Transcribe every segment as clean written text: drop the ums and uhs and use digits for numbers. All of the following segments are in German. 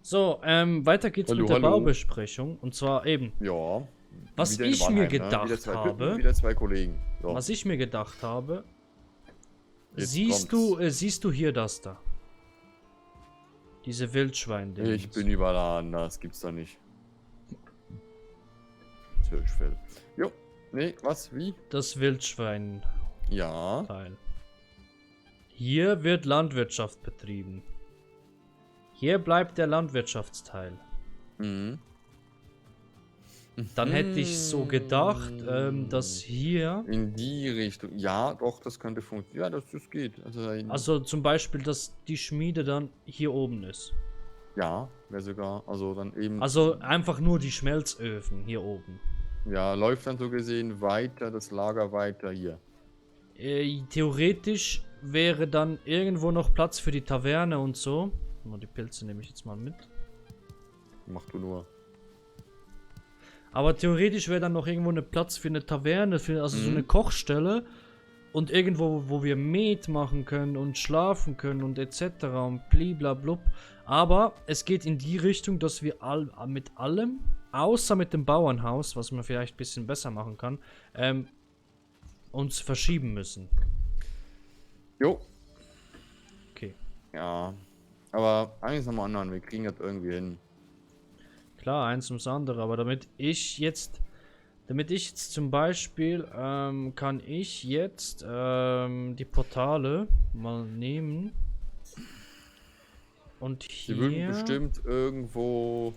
So, weiter geht's Hallo, mit der hallo. Baubesprechung. Und zwar eben, Ja. was wieder in ich mir Wannheim, ne? gedacht Wieder zwei Typen, habe, wieder zwei Kollegen. So, was ich mir gedacht habe, jetzt siehst kommt's. siehst du hier das da? Diese Wildschwein-Dinge. Ich bin überladen, das gibt's doch nicht. Hirschfell. Jo. Nee, was? Wie? Das Wildschwein-Teil. Ja. Hier wird Landwirtschaft betrieben. Hier bleibt der Landwirtschaftsteil. Mhm. Dann hätte ich so gedacht, dass hier, In die Richtung. Ja, doch, das könnte funktionieren. Ja, das geht. also zum Beispiel, dass die Schmiede dann hier oben ist. ja, wäre sogar. Also dann eben. Also einfach nur die Schmelzöfen hier oben. Ja, läuft dann so gesehen weiter, das Lager weiter hier. Theoretisch wäre dann irgendwo noch Platz für die Taverne und so. Die Pilze nehme ich jetzt mal mit. Mach du nur. Aber theoretisch wäre dann noch irgendwo eine Platz für eine Taverne, also so eine Kochstelle. Und irgendwo, wo wir Met machen können und schlafen können und etc. und bliblablub. Aber es geht in die Richtung, dass wir mit allem, außer mit dem Bauernhaus, was man vielleicht ein bisschen besser machen kann, uns verschieben müssen. Jo. Okay. Ja. Aber eines nach dem anderen, wir kriegen das irgendwie hin. Klar, eins ums andere, aber damit ich jetzt zum Beispiel, kann ich jetzt die Portale mal nehmen. Und hier... Die würden bestimmt irgendwo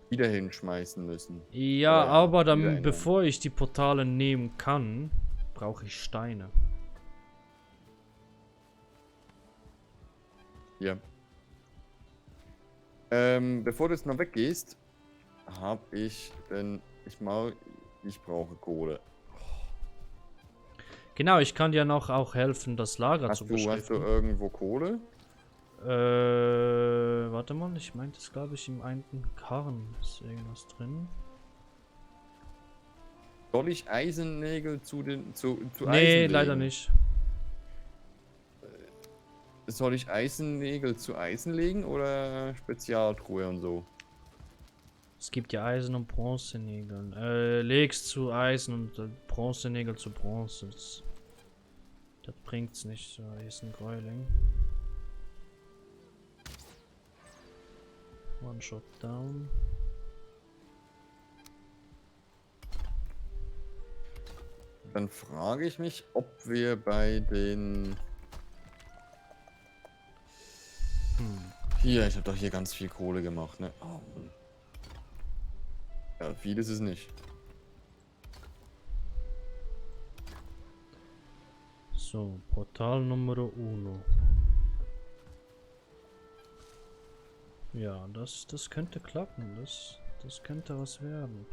wieder hinschmeißen müssen. Ja, Oder aber wieder dann, ändern. bevor ich die Portale nehmen kann, brauche ich Steine. Ja. Bevor du jetzt noch weggehst, habe ich denn... Ich brauche Kohle. Genau, ich kann dir noch auch helfen, das Lager zu Hast du beschriften. irgendwo Kohle? Warte mal, ich meinte es, glaube ich, im einen Karren ist irgendwas drin. Soll ich Eisennägel zu Eisen Nee, legen? leider nicht. Soll ich Eisennägel zu Eisen legen oder Spezialtruhe und so? Es gibt ja Eisen- und Bronzenägel. Legst zu Eisen und Bronzenägel zu Bronze. Das bringt's nicht. So, hier ist ein Gräuling. One shot down. Dann frage ich mich, ob wir bei den... Hier, ich habe doch hier ganz viel Kohle gemacht, ne? Oh. Ja, viel ist es nicht. So, Portal Numero 1. Ja, das könnte klappen. Das könnte was werden.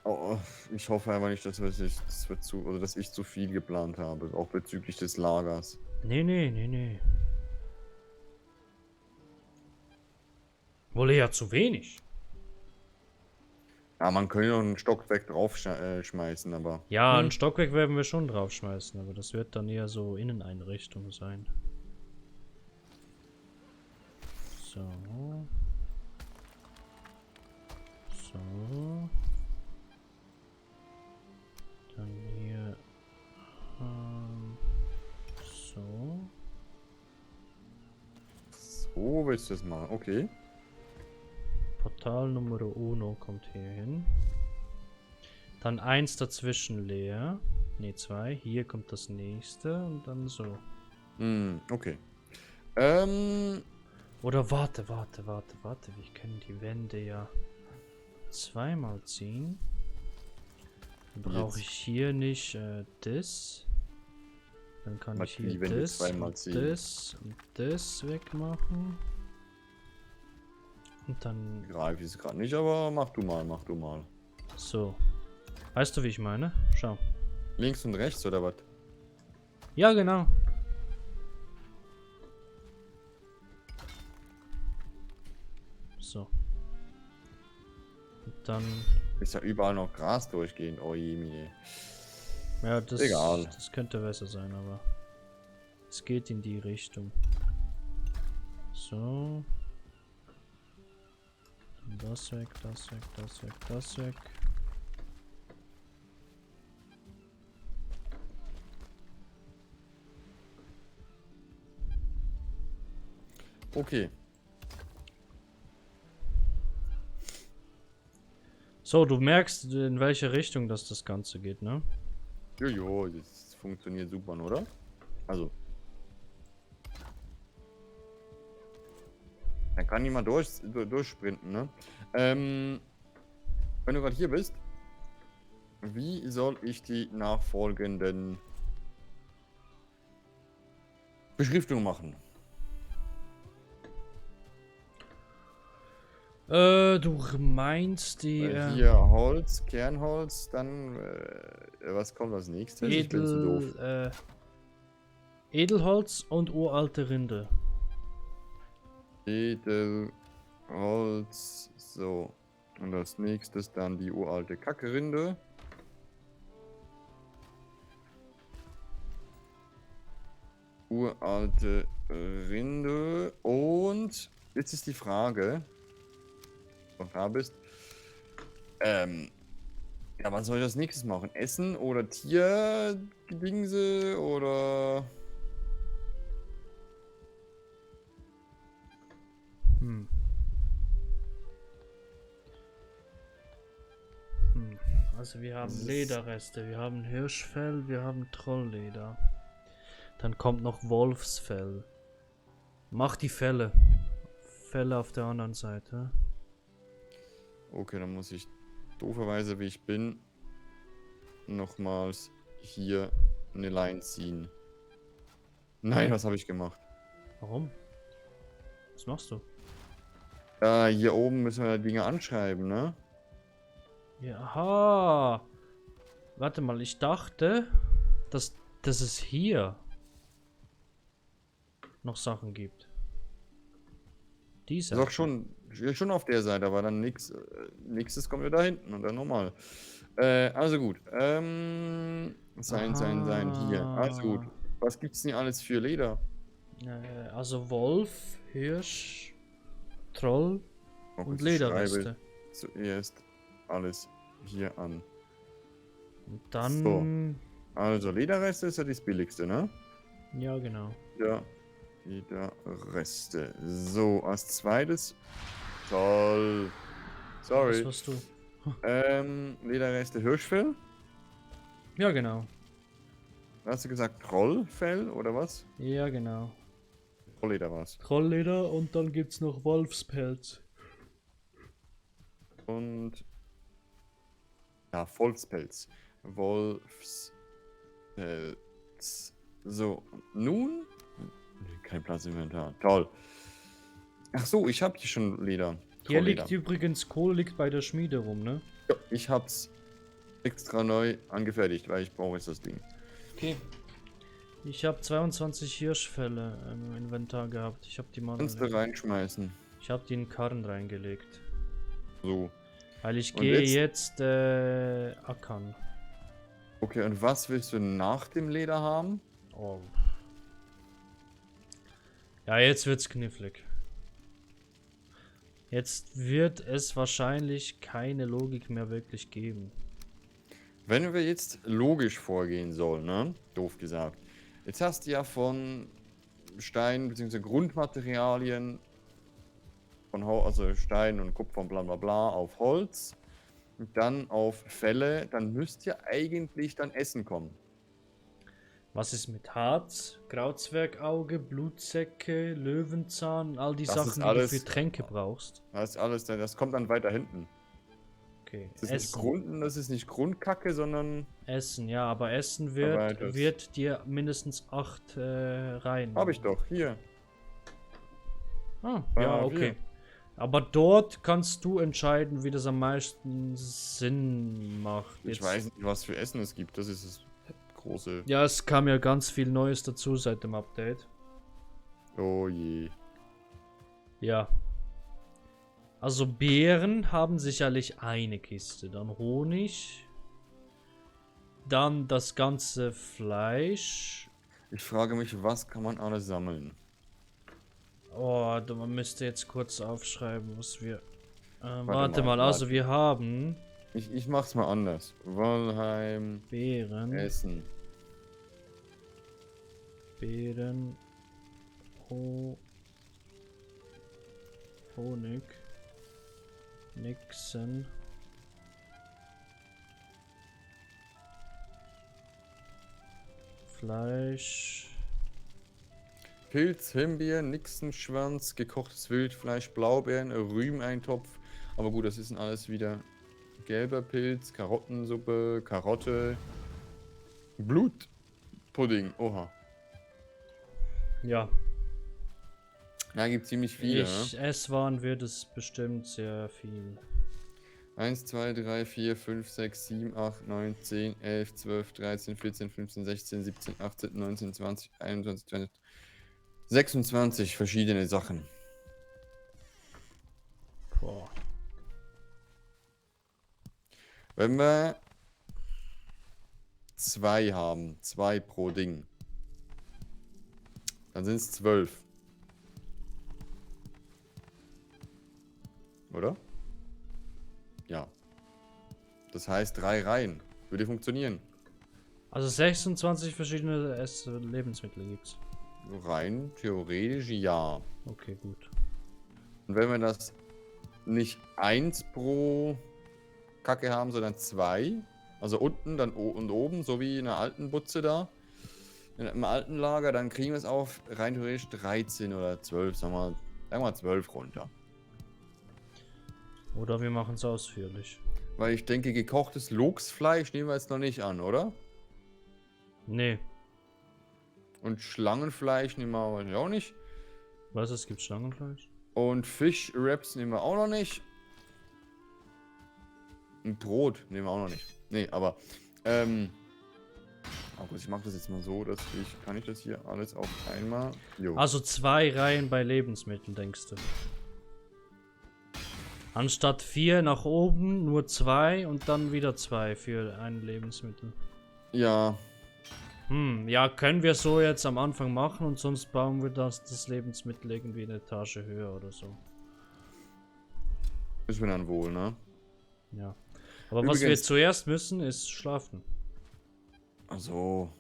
Oh, ich hoffe einfach nicht, dass ich zu viel geplant habe, auch bezüglich des Lagers. Nee. Wohl eher zu wenig. Ja, man könnte noch einen Stockwerk drauf schmeißen, aber... Ja, ein Stockwerk werden wir schon draufschmeißen, aber das wird dann eher so Inneneinrichtung sein. So. So. Dann hier. So. So willst du das machen, okay. Portal Nummer 1 kommt hier hin. Dann 1 dazwischen leer. Ne, 2. Hier kommt das nächste und dann so. Okay. Oder warte. Wir können die Wände ja zweimal ziehen. Dann brauche ich hier nicht das. Dann kann ich hier das und das wegmachen. Und dann... Greife ich es gerade nicht, aber mach du mal. So. Weißt du, wie ich meine? Schau. Links und rechts oder was? Ja, genau. So. Und dann... Ist ja überall noch Gras durchgehend. Oh je, mine. Ja, das, Egal. Das könnte besser sein, aber... Es geht in die Richtung. So. Das weg, das weg, das weg, das weg. Okay. So, du merkst, in welche Richtung das Ganze geht, ne? Jojo, das funktioniert super, oder? Also. Dann kann niemand durchsprinten, ne? Wenn du gerade hier bist, wie soll ich die nachfolgenden Beschriftungen machen? Du meinst die Hier Holz, Kernholz, dann was kommt als nächstes? Ich bin zu doof. Edelholz und uralte Rinde. Edelholz, so. Und als nächstes dann die uralte Kackerinde. Uralte Rinde. Und jetzt ist die Frage, wenn du da bist, ja, was soll ich als nächstes machen? Essen oder Tiergedingse oder... Also wir haben Lederreste, wir haben Hirschfell, wir haben Trollleder. Dann kommt noch Wolfsfell. Mach die Felle. Felle auf der anderen Seite. Okay, dann muss ich dooferweise, wie ich bin, nochmals hier eine Line ziehen. Nein, was habe ich gemacht? Warum? Was machst du? Hier oben müssen wir Dinge anschreiben, ne? Ja, aha. Warte mal, ich dachte, dass es hier noch Sachen gibt. Diese. Doch schon auf der Seite, aber dann nächstes kommt ja da hinten und dann nochmal. Also gut. Sein, hier. Also gut. Was gibt's denn hier alles für Leder? Also Wolf, Hirsch, Troll und Lederreste. Zuerst alles hier an. Und dann... So. Also Lederreste ist ja das billigste, ne? Ja, genau. Ja. Lederreste. So, als zweites. Toll. Sorry. Was du? Lederreste Hirschfell. Ja, genau. Hast du gesagt Trollfell oder was? Ja, genau. Trollleder war's. Trollleder und dann gibt's noch Wolfspelz. Und ja, Volkspelz. Wolfspelz. So, nun. Kein Platz im Inventar. Toll. Ach so, ich habe hier schon Leder. Hier liegt übrigens Kohle liegt bei der Schmiede rum, ne? Ja, ich hab's extra neu angefertigt, weil ich brauche jetzt das Ding. Okay. Ich habe 22 Hirschfälle im Inventar gehabt. Ich habe die mal. Kannst du reinschmeißen. Ich habe die in den Karren reingelegt. So. Weil ich gehe jetzt ackern. Okay, und was willst du nach dem Leder haben? Oh. Ja, jetzt wird's knifflig. Jetzt wird es wahrscheinlich keine Logik mehr wirklich geben. Wenn wir jetzt logisch vorgehen sollen, ne? Doof gesagt. Jetzt hast du ja von Stein bzw. Grundmaterialien, also Stein und Kupfer und bla bla bla auf Holz, und dann auf Felle, dann müsste ja eigentlich dann Essen kommen. Was ist mit Harz, Grauzwergauge, Blutsäcke, Löwenzahn, all die Sachen, die du für Tränke brauchst? Das ist alles, das kommt dann weiter hinten. Okay, Das ist nicht Grundkacke, sondern... Essen, ja, aber Essen wird dir mindestens 8 rein. Hab ich doch, hier. Ah, ja, okay. Hier. Aber dort kannst du entscheiden, wie das am meisten Sinn macht. Ich weiß nicht, was für Essen es gibt, das ist das große... Ja, es kam ja ganz viel Neues dazu seit dem Update. Oh je. Ja. Also Beeren haben sicherlich eine Kiste, dann Honig, dann das ganze Fleisch. Ich frage mich, was kann man alles sammeln? Oh, man müsste jetzt kurz aufschreiben, was wir... Warte mal, also wir haben Ich mach's mal anders. Walheim, Beeren, Essen. Beeren, Honig, Nixon, Fleisch, Pilz, Himbeeren, Nixenschwanz, gekochtes Wildfleisch, Blaubeeren, Rübeneintopf. Aber gut, das ist alles wieder gelber Pilz, Karottensuppe, Karotte, Blutpudding. Oha. ja. Da gibt ziemlich viele, Esswaren wird es bestimmt sehr viel. 1, 2, 3, 4, 5, 6, 7, 8, 9, 10, 11, 12, 13, 14, 15, 16, 17, 18, 19, 20, 21, 22, 26 verschiedene Sachen. Boah. Wenn wir 2 haben, 2 pro Ding, dann sind es 12. Oder? Ja. Das heißt 3 Reihen. Würde funktionieren. Also 26 verschiedene Lebensmittel gibt's. Rein theoretisch ja. Okay, gut. Und wenn wir das nicht 1 pro Kacke haben, sondern 2, also unten dann und oben, so wie in der alten Butze da, im alten Lager, dann kriegen wir es auf rein theoretisch 13 oder 12, sagen wir mal 12 runter. Oder wir machen es ausführlich. Weil ich denke, gekochtes Luchsfleisch nehmen wir jetzt noch nicht an, oder? Nee. Und Schlangenfleisch nehmen wir wahrscheinlich auch nicht. Was, es gibt Schlangenfleisch? Und Fischwraps nehmen wir auch noch nicht. Und Brot nehmen wir auch noch nicht. Nee, aber, oh gut, ich mache das jetzt mal so, dass kann ich das hier alles auf einmal? Jo. Also 2 Reihen bei Lebensmitteln, denkst du? Anstatt 4 nach oben, nur 2 und dann wieder 2 für ein Lebensmittel. Ja, Ja, können wir so jetzt am Anfang machen und sonst bauen wir das Lebensmittel irgendwie eine Etage höher oder so. müssen wir dann wohl, ne? Ja. Aber was wir Übrigens- zuerst müssen, ist schlafen. Also,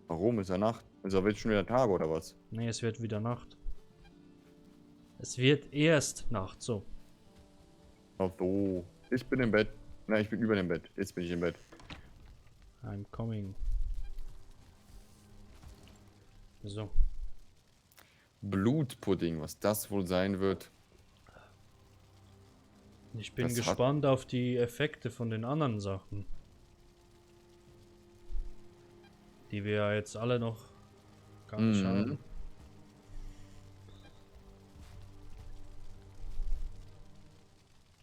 warum? Ist ja Nacht? Ist ja jetzt schon wieder Tag oder was? Nee, es wird wieder Nacht. Es wird erst Nacht, so. Ach so. Ich bin im Bett. Nein, ich bin über dem Bett. Jetzt bin ich im Bett. I'm coming. So. Blutpudding, was das wohl sein wird. Ich bin Das hat- gespannt auf die Effekte von den anderen Sachen. Die wir ja jetzt alle noch gar nicht haben.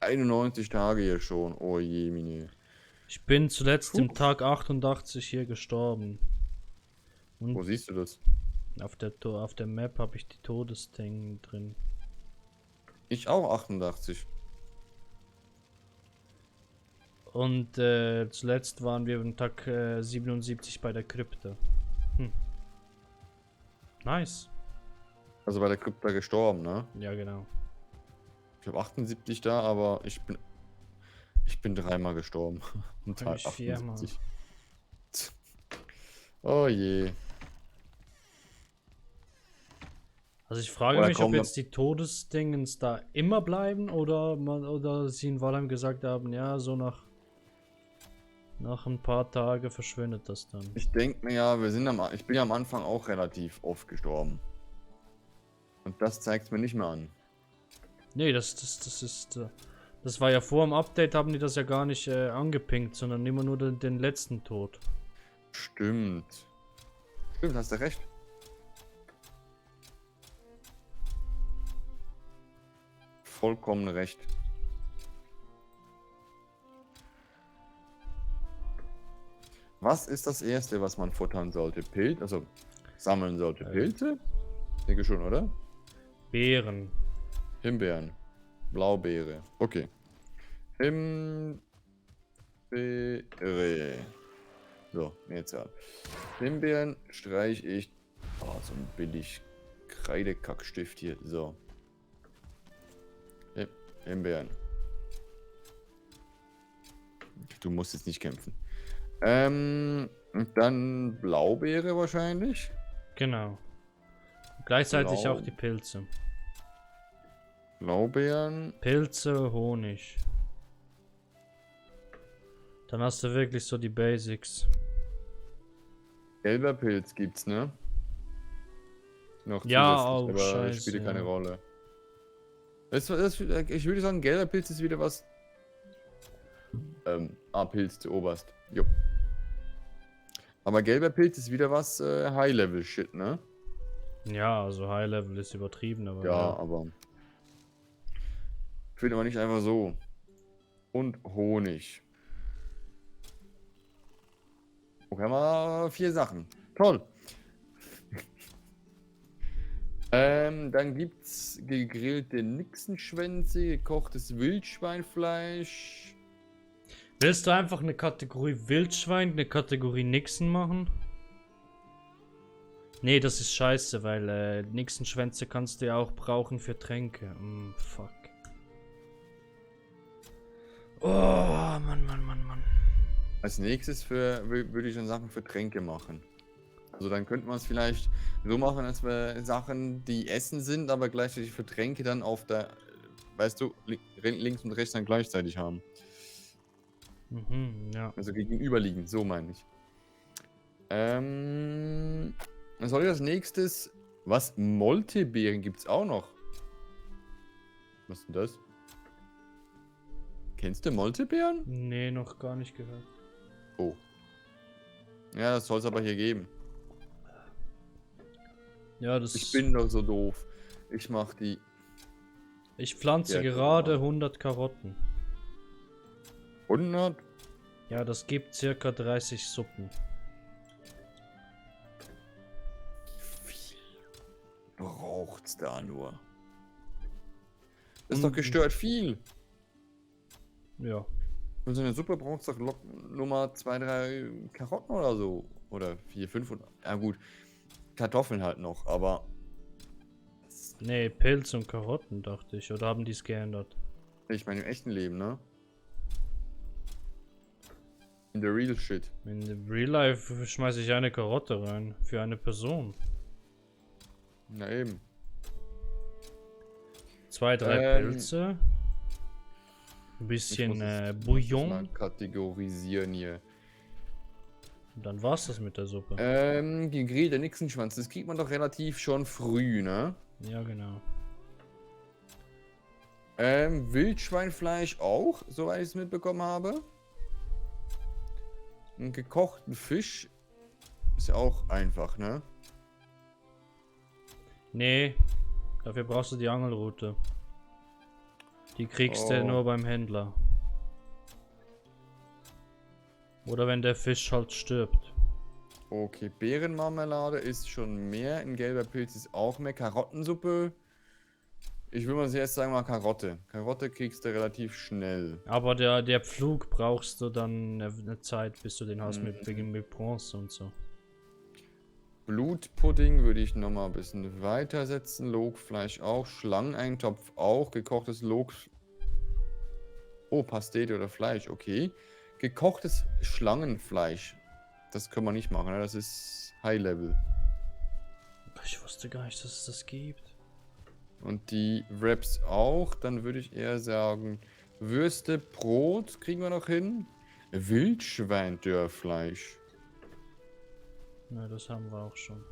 91 Tage hier schon. Oh je, mine. Ich bin zuletzt im Puh. Tag 88 hier gestorben. Wo Und siehst du das? auf der Map habe ich die Todesdinge drin. Ich auch 88. Und zuletzt waren wir am Tag 77 bei der Krypta. Nice. Also bei der Krypta gestorben, ne? Ja, genau. Ich habe 78 da, aber ich bin 3-mal gestorben. Am Tag Ich 4-mal. 78. Oh je. Also ich frage Oder mich, ob kommen jetzt die Todesdingens da immer bleiben oder sie in Valheim gesagt haben, ja, so nach ein paar Tagen verschwindet das dann. Ich denke mir ja, ich bin ja am Anfang auch relativ oft gestorben. Und das zeigt mir nicht mehr an. Nee, das war ja vor dem Update, haben die das ja gar nicht angepinkt, sondern immer nur den letzten Tod. Stimmt. Stimmt, hast du recht. Vollkommen recht. Was ist das erste, was man futtern sollte? Pilz? Also sammeln sollte. Pilze? Denke schon, oder? Beeren. Himbeeren. Blaubeere. Okay. Himbeere. So, jetzt ja. Himbeeren streiche ich. Oh, so ein billig Kreidekackstift hier. So. Himbeeren. Du musst jetzt nicht kämpfen. Und dann Blaubeere wahrscheinlich. Genau. Gleichzeitig Blau. auch die Pilze. Blaubeeren. Pilze, Honig. Dann hast du wirklich so die Basics. Gelber Pilz gibt's, ne? Noch Ja, zusätzlich, oh, aber scheiße, spielt keine ja. Rolle. Ich würde sagen, gelber Pilz ist wieder was. Pilz zu oberst. Jo. Aber gelber Pilz ist wieder was High-Level-Shit, ne? Ja, also High Level ist übertrieben, aber Ja, aber. Findet man nicht einfach so. Und Honig. Okay, haben wir 4 Sachen. Toll. Dann gibt's gegrillte Nixenschwänze, gekochtes Wildschweinfleisch. Willst du einfach eine Kategorie Wildschwein, eine Kategorie Nixen machen? Nee, das ist scheiße, weil Nixenschwänze kannst du ja auch brauchen für Tränke. Fuck. Oh, Mann. Als nächstes würde ich dann Sachen für Tränke machen. Also dann könnte man es vielleicht so machen, dass wir Sachen, die Essen sind, aber gleichzeitig für Tränke dann auf der, weißt du, links und rechts dann gleichzeitig haben. Ja. Also gegenüberliegend, so meine ich. Was soll ich als nächstes? Was? Moltebeeren gibt's auch noch. Was ist denn das? Kennst du Moltebeeren? Nee, noch gar nicht gehört. Oh. Ja, das soll es aber hier geben. Ja, das Ich bin doch so doof. Ich mach die. Ich pflanze Ja, gerade genau. 100 Karotten. 100? Ja, das gibt circa 30 Suppen. Wie viel braucht's da nur? Das ist doch gestört viel. Ja. Für so eine Suppe braucht's doch Nummer 2, 3 Karotten oder so. Oder 4, 5 und. Ja gut. Kartoffeln halt noch, aber. Nee, Pilz und Karotten, dachte ich. Oder haben die es geändert? Ich meine im echten Leben, ne? In the real shit. In Real Life schmeiße ich eine Karotte rein. Für eine Person. Na eben. 2, 3 Pilze. Ein bisschen Ich muss es mal Bouillon. kategorisieren hier. Und dann war's das mit der Suppe. Gegrillte Nixenschwanz, das kriegt man doch relativ schon früh, ne? Ja, genau. Wildschweinfleisch auch, soweit ich es mitbekommen habe. Einen gekochten Fisch ist ja auch einfach, ne? Nee, dafür brauchst du die Angelrute. Die kriegst du nur beim Händler. Oder wenn der Fisch halt stirbt. Okay, Beerenmarmelade ist schon mehr. Ein gelber Pilz ist auch mehr. Karottensuppe. Ich will mal jetzt sagen, mal Karotte. Karotte kriegst du relativ schnell. Aber der Pflug brauchst du dann eine Zeit, bis du den hast mit Bronze und so. Blutpudding würde ich nochmal ein bisschen weitersetzen. Lokfleisch auch. Schlangeneintopf auch. Gekochtes Oh, Pastete oder Fleisch, okay. Gekochtes Schlangenfleisch. Das können wir nicht machen, ne? Das ist High Level. Ich wusste gar nicht, dass es das gibt. Und die Wraps auch. Dann würde ich eher sagen, Würste, Brot kriegen wir noch hin. Wildschweindörrfleisch. Na, das haben wir auch schon.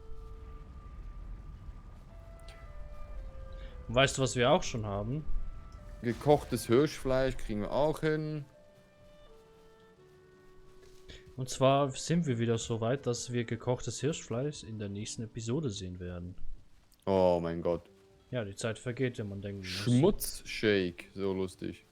Und weißt du, was wir auch schon haben? Gekochtes Hirschfleisch kriegen wir auch hin. Und zwar sind wir wieder so weit, dass wir gekochtes Hirschfleisch in der nächsten Episode sehen werden. Oh mein Gott. Ja, die Zeit vergeht, wenn man denken muss. Schmutzshake, so lustig.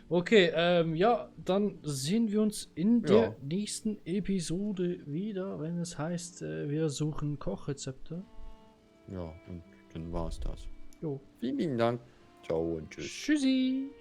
Okay, ja, dann sehen wir uns in der nächsten Episode wieder, wenn es heißt, wir suchen Kochrezepte. Ja, und dann war's das. Jo. Vielen lieben Dank. Ciao und tschüss. Tschüssi.